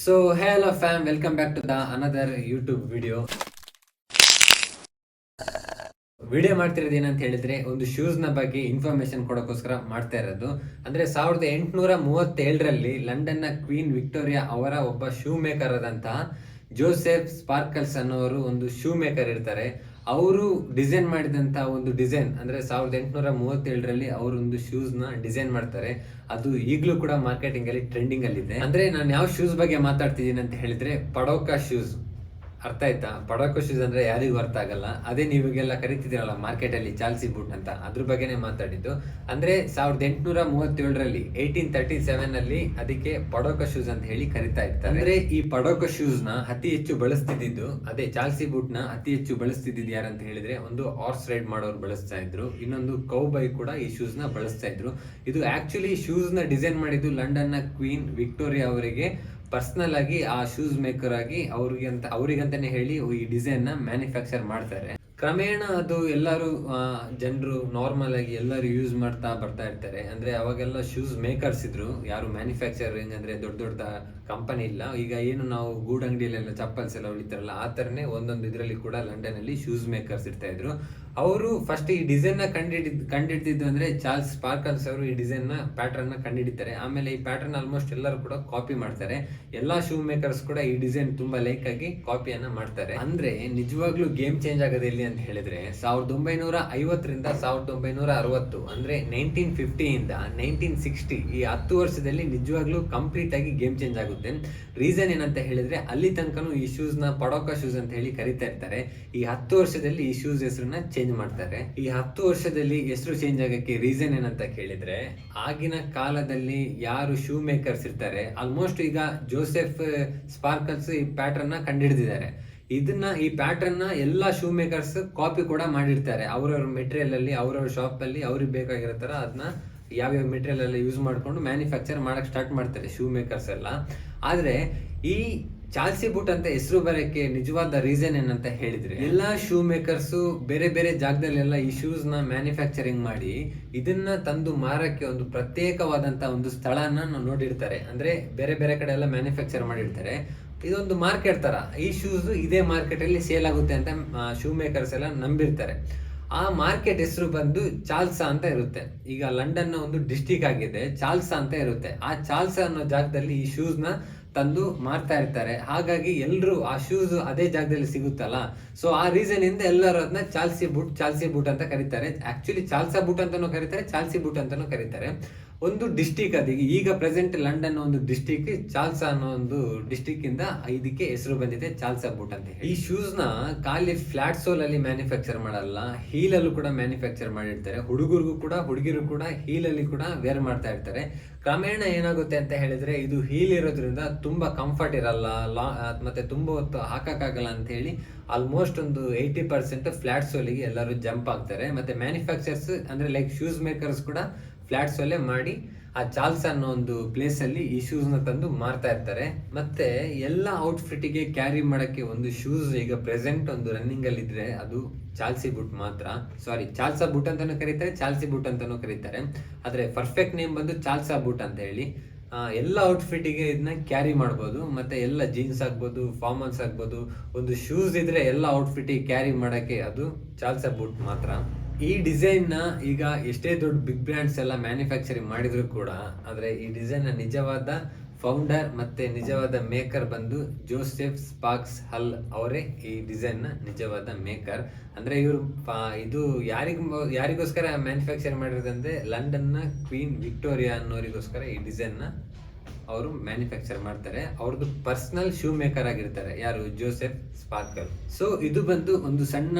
So hello fam, welcome back to the another YouTube video. Video ಮಾಡ್ತಿರೋದು ಏನಂತ ಹೇಳಿದ್ರೆ ಒಂದು ಶೂಸ್ ನ ಬಗ್ಗೆ ಇನ್ಫಾರ್ಮೇಶನ್ ಕೊಡೋಕೋಸ್ಕರ ಮಾಡ್ತಾ ಇರೋದು. ಅಂದ್ರೆ 1837ರಲ್ಲಿ ಲಂಡನ್ ನ ಕ್ವೀನ್ ವಿಕ್ಟೋರಿಯಾ ಅವರ ಒಬ್ಬ ಶೂ ಮೇಕರ್ ಆದಂತಹ ಜೋಸೆಫ್ ಸ್ಪಾರ್ಕಲ್ಸ್ ಅನ್ನೋರು ಒಂದು ಶೂ ಮೇಕರ್ ಇರ್ತಾರೆ. ಅವರು ಡಿಸೈನ್ ಮಾಡಿದಂತ ಒಂದು ಡಿಸೈನ್ ಅಂದ್ರೆ 1837ರಲ್ಲಿ ಅವರು ಒಂದು ಶೂಸ್ ನ ಡಿಸೈನ್ ಮಾಡ್ತಾರೆ. ಅದು ಈಗಲೂ ಕೂಡ ಮಾರ್ಕೆಟಿಂಗ್ ಅಲ್ಲಿ ಟ್ರೆಂಡಿಂಗ್ ಅಲ್ಲಿ ಇದೆ. ಅಂದ್ರೆ ನಾನು ಯಾವ ಶೂಸ್ ಬಗ್ಗೆ ಮಾತಾಡ್ತಿದ್ದೀನಿ ಅಂತ ಹೇಳಿದ್ರೆ ಪಡೋಕಾ ಶೂಸ್. ಅರ್ಥ ಆಯ್ತಾ? ಪಡೋಕೋ ಶೂಸ್ ಅಂದ್ರೆ ಯಾರಿಗೂ ಅರ್ಥ ಆಗಲ್ಲ. ಅದೇ ನೀವಿಗೆಲ್ಲ ಕರಿತಿದ್ದೀರಲ್ಲ ಮಾರ್ಕೆಟ್ ಅಲ್ಲಿ ಚಾಲ್ಸಿ ಬೂಟ್ ಅಂತ, ಅದ್ರ ಬಗ್ಗೆನೇ ಮಾತಾಡಿದ್ದು. ಅಂದ್ರೆ 1837ರಲ್ಲಿ 1837ನಲ್ಲಿ ಅದಕ್ಕೆ ಪಡೋಕೋ ಶೂಸ್ ಅಂತ ಹೇಳಿ ಕರಿತಾ ಇರ್ತಾರೆ. ಅಂದ್ರೆ ಈ ಪಡೋಕೋ ಶೂಸ್ ನ ಅತಿ ಹೆಚ್ಚು ಬಳಸ್ತಿದ್ದು, ಅದೇ ಚಾಲ್ಸಿ ಬೂಟ್ ನ ಅತಿ ಹೆಚ್ಚು ಬಳಸ್ತಿದ್ದು ಯಾರಂತ ಹೇಳಿದ್ರೆ ಒಂದು ಹಾರ್ಸ್ ರೈಡ್ ಮಾಡೋರು ಬಳಸ್ತಾ ಇದ್ರು, ಇನ್ನೊಂದು ಕೌಬಾಯ್ ಕೂಡ ಈ ಶೂಸ್ ನ ಬಳಸ್ತಾ ಇದ್ರು. ಇದು ಆಕ್ಚುಲಿ ಶೂಸ್ ನ ಡಿಸೈನ್ ಮಾಡಿದ್ದು ಲಂಡನ್ ನ ಕ್ವೀನ್ ವಿಕ್ಟೋರಿಯಾ ಅವರಿಗೆ ಪರ್ಸನಲ್ ಆಗಿ ಆ ಶೂಸ್ ಮೇಕರ್ ಆಗಿ ಅವರಿಗಂತಾನೆ ಹೇಳಿ ಈ ಡಿಸೈನ್ ನ ಮ್ಯಾನುಫ್ಯಾಕ್ಚರ್ ಮಾಡ್ತಾರೆ. ಕ್ರಮೇಣ ಅದು ಎಲ್ಲರೂ ಜನರು ನಾರ್ಮಲ್ ಆಗಿ ಎಲ್ಲರೂ ಯೂಸ್ ಮಾಡ್ತಾ ಬರ್ತಾ ಇರ್ತಾರೆ. ಅಂದ್ರೆ ಅವಾಗೆಲ್ಲ ಶೂಸ್ ಮೇಕರ್ಸ್ ಇದ್ರು, ಯಾರು ಮ್ಯಾನುಫ್ಯಾಕ್ಚರಿಂಗ್ ಅಂದ್ರೆ ದೊಡ್ಡ ದೊಡ್ಡ ಕಂಪನಿ ಇಲ್ಲ. ಈಗ ಏನು ನಾವು ಗೂಡ್ ಅಂಗಡಿಯಲ್ಲೆಲ್ಲ ಚಪ್ಪಲ್ಸ್ ಎಲ್ಲ ಹೊಡಿತಾರಲ್ಲ ಆ ತರನೇ ಒಂದೊಂದು ಇದರಲ್ಲಿ ಕೂಡ ಲಂಡನ್ ಅಲ್ಲಿ ಶೂಸ್ ಮೇಕರ್ಸ್ ಇರ್ತಾ ಇದ್ರು. ಅವರು ಫಸ್ಟ್ ಈ ಡಿಸೈನ್ ನ ಕಂಡಿಡಿದ್ದು ಅಂದ್ರೆ ಚಾರ್ಲ್ಸ್ ಸ್ಪಾರ್ಕಲ್ಸ್ ಅವರು ಈ ಡಿಸೈನ್ ನ ಪ್ಯಾಟರ್ನ್ ನ ಕಂಡಿಡಿತಾರೆ. ಆಮೇಲೆ ಈ ಪ್ಯಾಟರ್ನ್ ಆಲ್ಮೋಸ್ಟ್ ಎಲ್ಲರೂ ಕೂಡ ಕಾಪಿ ಮಾಡ್ತಾರೆ. ಎಲ್ಲಾ ಶೂ ಮೇಕರ್ಸ್ ಕೂಡ ಈ ಡಿಸೈನ್ ತುಂಬಾ ಲೈಕ್ ಆಗಿ ಕಾಪಿಯನ್ನ ಮಾಡ್ತಾರೆ. ಅಂದ್ರೆ ನಿಜವಾಗ್ಲೂ ಗೇಮ್ ಚೇಂಜ್ ಆಗೋದು ಎಲ್ಲಿ ಅಂತ ಹೇಳಿದ್ರೆ 1950ರಿಂದ 1960 ಅಂದ್ರೆ 1950 ಇಂದ 1960 ಈ 10 ವರ್ಷದಲ್ಲಿ ನಿಜವಾಗ್ಲೂ ಕಂಪ್ಲೀಟ್ ಆಗಿ ಗೇಮ್ ಚೇಂಜ್ ಆಗುತ್ತೆ. ರೀಸನ್ ಏನಂತ ಹೇಳಿದ್ರೆ ಅಲ್ಲಿ ತನಕನೂ ಈ ಶೂಸ್ ನ ಪಡೋಕಾ ಶೂಸ್ ಅಂತ ಹೇಳಿ ಕರಿತಾ ಇರ್ತಾರೆ. ಈ 10 ವರ್ಷದಲ್ಲಿ ಈ ಶೂಸ್ ಹೆಸರನ್ನ ಚೇಂಜ್ ಮಾಡ್ತಾರೆ. ಈ 10 ವರ್ಷದಲ್ಲಿ ಹೆಸರು ಚೇಂಜ್ ಆಗಕ್ಕೆ ರೀಸನ್ ಏನಂತ ಕೇಳಿದ್ರೆ ಆಗಿನ ಕಾಲದಲ್ಲಿ ಯಾರು ಶೂ ಮೇಕರ್ಸ್ ಇರ್ತಾರೆ, ಆಲ್ಮೋಸ್ಟ್ ಈಗ ಜೋಸೆಫ್ ಸ್ಪಾರ್ಕಲ್ಸ್ ಈ ಪ್ಯಾಟರ್ನ್ ನ ಕಂಡುಹಿಡಿದಿದ್ದಾರೆ. ಈ ಪ್ಯಾಟರ್ನ್ ನ ಎಲ್ಲಾ ಶೂ ಮೇಕರ್ಸ್ ಕಾಪಿ ಕೂಡ ಮಾಡಿರ್ತಾರೆ. ಅವ್ರವ್ರ ಮೆಟೀರಿಯಲ್ ಅಲ್ಲಿ ಅವ್ರವ್ರ ಶಾಪ್ ಅಲ್ಲಿ ಅವ್ರಿಗೆ ಬೇಕಾಗಿರೋ ತರ ಅದನ್ನ ಯಾವ್ಯಾವ ಮೆಟೀರಿಯಲ್ ಎಲ್ಲ ಯೂಸ್ ಮಾಡ್ಕೊಂಡು ಮ್ಯಾನುಫ್ಯಾಕ್ಚರ್ ಮಾಡಕ್ ಸ್ಟಾರ್ಟ್ ಮಾಡ್ತಾರೆ ಶೂ ಮೇಕರ್ಸ್ ಎಲ್ಲ. ಆದ್ರೆ ಈ ಚಾಲ್ಸಿ ಬೂಟ್ ಅಂತ ಹೆಸರು ಬರೋಕ್ಕೆ ನಿಜವಾದ ರೀಸನ್ ಏನಂತ ಹೇಳಿದ್ರೆ ಎಲ್ಲಾ ಶೂ ಮೇಕರ್ಸ್ ಬೇರೆ ಬೇರೆ ಜಾಗದಲ್ಲೆಲ್ಲ ಈ ಶೂಸ್ ನ ಮ್ಯಾನುಫ್ಯಾಕ್ಚರಿಂಗ್ ಮಾಡಿ ಇದನ್ನ ತಂದು ಮಾರಕ್ಕೆ ಒಂದು ಪ್ರತ್ಯೇಕವಾದಂತ ಒಂದು ಸ್ಥಳನ ನೋಡಿರ್ತಾರೆ. ಅಂದ್ರೆ ಬೇರೆ ಬೇರೆ ಕಡೆ ಎಲ್ಲ ಮ್ಯಾನುಫ್ಯಾಕ್ಚರ್ ಮಾಡಿರ್ತಾರೆ. ಇದೊಂದು ಮಾರ್ಕೆಟ್ ತರ, ಈ ಶೂಸ್ ಇದೇ ಮಾರ್ಕೆಟ್ ಅಲ್ಲಿ ಸೇಲ್ ಆಗುತ್ತೆ ಅಂತ ಶೂ ಮೇಕರ್ಸ್ ಎಲ್ಲ ನಂಬಿರ್ತಾರೆ. ಆ ಮಾರ್ಕೆಟ್ ಹೆಸರು ಬಂದು ಚಾಲ್ಸಾ ಅಂತ ಇರುತ್ತೆ. ಈಗ ಲಂಡನ್ ನ ಒಂದು ಡಿಸ್ಟಿಕ್ ಆಗಿದೆ, ಚಾಲ್ಸಾ ಅಂತ ಇರುತ್ತೆ. ಆ ಚಾಲ್ಸಾ ಅನ್ನೋ ಜಾಗದಲ್ಲಿ ಈ ಶೂಸ್ ನ ತಂದು ಮಾರ್ತಾ ಇರ್ತಾರೆ. ಹಾಗಾಗಿ ಎಲ್ರು ಆ ಶೂಸ್ ಅದೇ ಜಾಗದಲ್ಲಿ ಸಿಗುತ್ತಲ್ಲ, ಸೊ ಆ ರೀಸನ್ ಇಂದ ಎಲ್ಲರೂ ಅದನ್ನ ಚಾಲ್ಸಿ ಬೂಟ್ ಅಂತ ಕರೀತಾರೆ. ಆಕ್ಚುಲಿ ಚಾಲ್ಸಾ ಬೂಟ್ ಅಂತಾನೂ ಕರೀತಾರೆ, ಚಾಲ್ಸಿ ಬೂಟ್ ಅಂತಾನೂ ಕರೀತಾರೆ. ಒಂದು ಡಿಸ್ಟಿಕ್ ಅದು. ಈಗ ಪ್ರೆಸೆಂಟ್ ಲಂಡನ್ ಒಂದು ಡಿಸ್ಟಿಕ್ ಚಾಲ್ಸಾ ಅನ್ನೋ ಒಂದು ಡಿಸ್ಟಿಕ್ ಇಂದ ಇದಕ್ಕೆ ಹೆಸರು ಬಂದಿದೆ ಚಾಲ್ಸಾ ಬೂಟ್ ಅಂತ ಹೇಳಿ. ಈ ಶೂಸ್ ನ ಖಾಲಿ ಫ್ಲಾಟ್ ಸೋಲ್ ಅಲ್ಲಿ ಮ್ಯಾನುಫ್ಯಾಕ್ಚರ್ ಮಾಡಲ್ಲ, ಹೀಲ್ ಅಲ್ಲೂ ಕೂಡ ಮ್ಯಾನುಫ್ಯಾಕ್ಚರ್ ಮಾಡಿರ್ತಾರೆ. ಹುಡುಗಿರು ಕೂಡ ಹೀಲ್ ಅಲ್ಲಿ ಕೂಡ ವೇರ್ ಮಾಡ್ತಾ ಇರ್ತಾರೆ. ಕ್ರಮೇಣ ಏನಾಗುತ್ತೆ ಅಂತ ಹೇಳಿದ್ರೆ ಇದು ಹೀಲ್ ಇರೋದ್ರಿಂದ ತುಂಬಾ ಕಂಫರ್ಟ್ ಇರಲ್ಲ, ಮತ್ತೆ ತುಂಬಾ ಹೊತ್ತು ಹಾಕಕ್ಕಾಗಲ್ಲ ಅಂತ ಹೇಳಿ ಆಲ್ಮೋಸ್ಟ್ ಒಂದು 80% ಫ್ಲಾಟ್ ಸೋಲಿಗೆ ಎಲ್ಲರೂ ಜಂಪ್ ಆಗ್ತಾರೆ. ಮತ್ತೆ ಮ್ಯಾನುಫ್ಯಾಕ್ಚರ್ಸ್ ಅಂದ್ರೆ ಲೈಕ್ ಶೂಸ್ ಮೇಕರ್ಸ್ ಕೂಡ ಫ್ಲಾಟ್ ಸೋಲೆ ಮಾಡಿ ಆ ಚಾಲ್ಸ್ ಅನ್ನೋ ಒಂದು ಪ್ಲೇಸ್ ಅಲ್ಲಿ ಈ ಶೂಸ್ ನ ತಂದು ಮಾರ್ತಾ ಇರ್ತಾರೆ. ಮತ್ತೆ ಎಲ್ಲ ಔಟ್ಫಿಟ್ ಗೆ ಕ್ಯಾರಿ ಮಾಡಕ್ಕೆ ಒಂದು ಶೂಸ್ ಈಗ ಪ್ರೆಸೆಂಟ್ ಒಂದು ರನ್ನಿಂಗ್ ಅಲ್ಲಿ ಇದ್ರೆ ಅದು ಚಾಲ್ಸಿ ಬೂಟ್ ಮಾತ್ರ. ಚಾಲ್ಸಾ ಬೂಟ್ ಅಂತಾನೂ ಕರೀತಾರೆ, ಚಾಲ್ಸಿ ಬೂಟ್ ಅಂತಾನೂ ಕರೀತಾರೆ. ಆದ್ರೆ ಪರ್ಫೆಕ್ಟ್ ನೇಮ್ ಬಂದು ಚಾಲ್ಸಾ ಬೂಟ್ ಅಂತ ಹೇಳಿ. ಎಲ್ಲ ಔಟ್ಫಿಟ್ ಗೆ ಇದನ್ನ ಕ್ಯಾರಿ ಮಾಡ್ಬೋದು. ಮತ್ತೆ ಎಲ್ಲ ಜೀನ್ಸ್ ಆಗ್ಬೋದು, ಫಾರ್ಮಲ್ಸ್ ಆಗ್ಬೋದು, ಒಂದು ಶೂಸ್ ಇದ್ರೆ ಎಲ್ಲ ಔಟ್ಫಿಟ್ ಗೆ ಕ್ಯಾರಿ ಮಾಡಕ್ಕೆ ಅದು ಚಾಲ್ಸಾ ಬೂಟ್ ಮಾತ್ರ. ಈ ಡಿಸೈನ್ ನ ಈಗ ಎಷ್ಟೇ ದೊಡ್ಡ ಬಿಗ್ ಬ್ರ್ಯಾಂಡ್ಸ್ ಎಲ್ಲ ಮ್ಯಾನುಫ್ಯಾಕ್ಚರಿಂಗ್ ಮಾಡಿದ್ರು ಕೂಡ, ಆದ್ರೆ ಈ ಡಿಸೈನ್ ನ ನಿಜವಾದ ಫೌಂಡರ್ ಮತ್ತೆ ನಿಜವಾದ ಮೇಕರ್ ಬಂದು ಜೋಸೆಫ್ ಸ್ಪಾರ್ಕ್ಸ್ ಹಲ್ ಅವರೇ ಈ ಡಿಸೈನ್ ನ ನಿಜವಾದ ಮೇಕರ್. ಅಂದ್ರೆ ಇವರು ಇದು ಯಾರಿಗೋಸ್ಕರ ಮ್ಯಾನುಫ್ಯಾಕ್ಚರ್ ಮಾಡಿರೋದಂದ್ರೆ ಲಂಡನ್ ನ ಕ್ವೀನ್ ವಿಕ್ಟೋರಿಯಾ ಅನ್ನೋರಿಗೋಸ್ಕರ ಈ ಡಿಸೈನ್ ನ ಅವರು ಮ್ಯಾನುಫ್ಯಾಕ್ಚರ್ ಮಾಡ್ತಾರೆ. ಅವ್ರದ್ದು ಪರ್ಸನಲ್ ಶೂ ಮೇಕರ್ ಆಗಿರ್ತಾರೆ ಯಾರು, ಜೋಸೆಫ್ ಸ್ಪಾರ್ಕಲ್. ಸೊ ಇದು ಬಂದು ಒಂದು ಸಣ್ಣ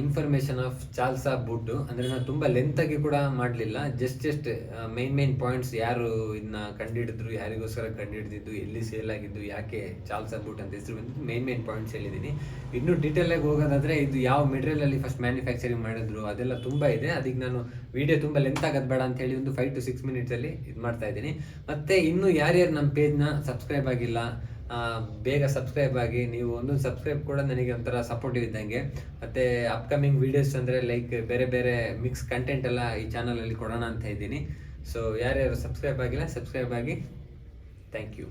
ಇನ್ಫಾರ್ಮೇಶನ್ ಆಫ್ ಚಾಲ್ಸಾ ಬೂಟ್. ಅಂದ್ರೆ ನಾನು ತುಂಬಾ ಲೆಂತ್ ಆಗಿ ಕೂಡ ಮಾಡ್ಲಿಲ್ಲ, ಜಸ್ಟ್ ಮೇನ್ ಪಾಯಿಂಟ್ಸ್ ಯಾರು ಇದನ್ನ ಕಂಡುಹಿಡಿದ್ರು, ಯಾರಿಗೋಸ್ಕರ ಕಂಡುಹಿಡಿದಿದ್ದು, ಎಲ್ಲಿ ಸೇಲ್ ಆಗಿದ್ದು, ಯಾಕೆ ಚಾಲ್ಸಾ ಬೂಟ್ ಅಂತ ಹೆಸರು ಬಂದಿದ್ದು, ಮೇನ್ ಪಾಯಿಂಟ್ಸ್ ಹೇಳಿದೀನಿ. ಇನ್ನು ಡೀಟೇಲ್ ಆಗಿ ಹೋಗೋದಾದ್ರೆ ಇದು ಯಾವ ಮೆಟೀರಿಯಲ್ ಅಲ್ಲಿ ಫಸ್ಟ್ ಮ್ಯಾನುಫ್ಯಾಕ್ಚರಿಂಗ್ ಮಾಡಿದ್ರು ಅದೆಲ್ಲ ತುಂಬಾ ಇದೆ. ಅದಕ್ಕೆ ನಾನು ವಿಡಿಯೋ ತುಂಬಾ ಲೆಂತ್ ಆಗೋದು ಬೇಡ ಅಂತ ಹೇಳಿ ಒಂದು 5 to 6 minutes ಅಲ್ಲಿ ಇದು ಮಾಡ್ತಾ ಇದ್ದೀನಿ. ಮತ್ತೆ ಇನ್ನು ಯಾರ್ಯಾರು ನಮ್ಮ ಪೇಜ್ನ ಸಬ್ಸ್ಕ್ರೈಬ್ ಆಗಿಲ್ಲ, ಬೇಗ ಸಬ್ಸ್ಕ್ರೈಬ್ ಆಗಿ. ನೀವು ಒಂದೊಂದು ಸಬ್ಸ್ಕ್ರೈಬ್ ಕೂಡ ನನಗೆ ಒಂಥರ ಸಪೋರ್ಟಿವ್ ಇದ್ದಂಗೆ. ಮತ್ತೆ ಅಪ್ಕಮಿಂಗ್ ವಿಡಿಯೋಸ್ ಅಂದ್ರೆ ಲೈಕ್ ಬೇರೆ ಬೇರೆ ಮಿಕ್ಸ್ ಕಂಟೆಂಟ್ ಎಲ್ಲ ಈ ಚಾನಲ್ ಅಲ್ಲಿ ಕೊಡೋಣ ಅಂತ ಇದ್ದೀನಿ. ಸೊ ಯಾರ್ಯಾರು ಸಬ್ಸ್ಕ್ರೈಬ್ ಆಗಿಲ್ಲ, ಸಬ್ಸ್ಕ್ರೈಬ್ ಆಗಿ. Thank you.